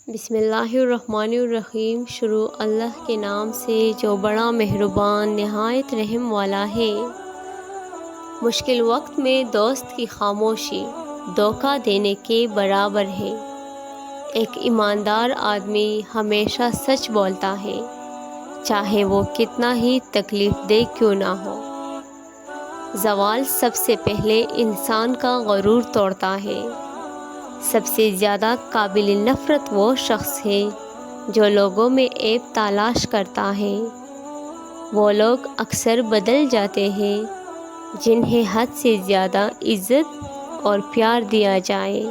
بسم اللہ الرحمن الرحیم۔ شروع اللہ کے نام سے جو بڑا مہربان نہایت رحم والا ہے۔ مشکل وقت میں دوست کی خاموشی دھوکہ دینے کے برابر ہے۔ ایک ایماندار آدمی ہمیشہ سچ بولتا ہے، چاہے وہ کتنا ہی تکلیف دہ کیوں نہ ہو۔ زوال سب سے پہلے انسان کا غرور توڑتا ہے۔ سب سے زیادہ قابل نفرت وہ شخص ہے جو لوگوں میں عیب تلاش کرتا ہے۔ وہ لوگ اکثر بدل جاتے ہیں جنہیں حد سے زیادہ عزت اور پیار دیا جائے۔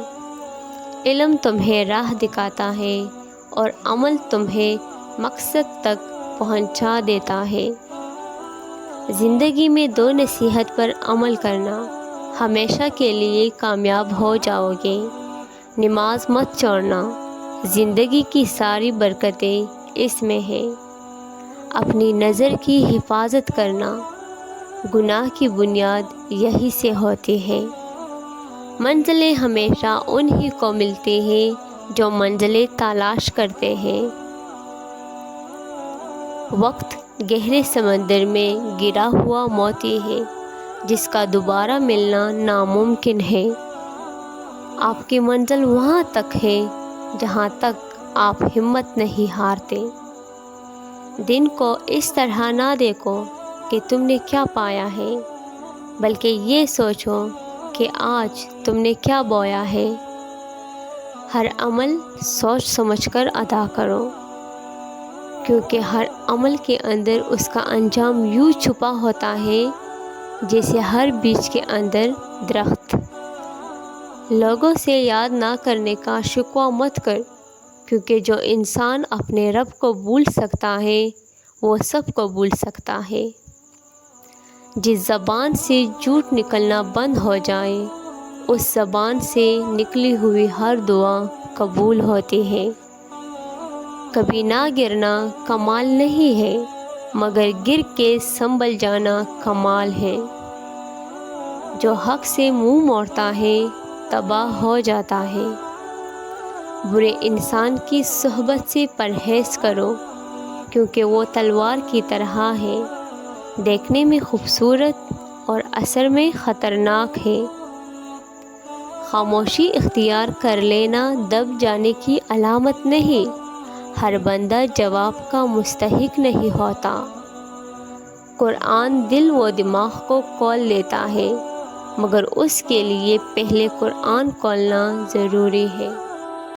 علم تمہیں راہ دکھاتا ہے اور عمل تمہیں مقصد تک پہنچا دیتا ہے۔ زندگی میں دو نصیحت پر عمل کرنا، ہمیشہ کے لیے کامیاب ہو جاؤ گے۔ نماز مت چھوڑنا، زندگی کی ساری برکتیں اس میں ہیں۔ اپنی نظر کی حفاظت کرنا، گناہ کی بنیاد یہی سے ہوتی ہے۔ منزلیں ہمیشہ انہی کو ملتی ہیں جو منزلیں تلاش کرتے ہیں۔ وقت گہرے سمندر میں گرا ہوا موتی ہے جس کا دوبارہ ملنا ناممکن ہے۔ آپ کی منزل وہاں تک ہے جہاں تک آپ ہمت نہیں ہارتے۔ دن کو اس طرح نہ دیکھو کہ تم نے کیا پایا ہے، بلکہ یہ سوچو کہ آج تم نے کیا بویا ہے۔ ہر عمل سوچ سمجھ کر ادا کرو، کیونکہ ہر عمل کے اندر اس کا انجام یوں چھپا ہوتا ہے جیسے ہر بیج کے اندر درخت۔ لوگوں سے یاد نہ کرنے کا شکوہ مت کر، کیونکہ جو انسان اپنے رب کو بھول سکتا ہے وہ سب کو بھول سکتا ہے۔ جس زبان سے جھوٹ نکلنا بند ہو جائے، اس زبان سے نکلی ہوئی ہر دعا قبول ہوتی ہے۔ کبھی نہ گرنا کمال نہیں ہے، مگر گر کے سنبھل جانا کمال ہے۔ جو حق سے منہ موڑتا ہے تباہ ہو جاتا ہے۔ برے انسان کی صحبت سے پرہیز کرو، کیونکہ وہ تلوار کی طرح ہے، دیکھنے میں خوبصورت اور اثر میں خطرناک ہے۔ خاموشی اختیار کر لینا دب جانے کی علامت نہیں، ہر بندہ جواب کا مستحق نہیں ہوتا۔ قرآن دل و دماغ کو کھول لیتا ہے، مگر اس کے لیے پہلے قرآن کھولنا ضروری ہے۔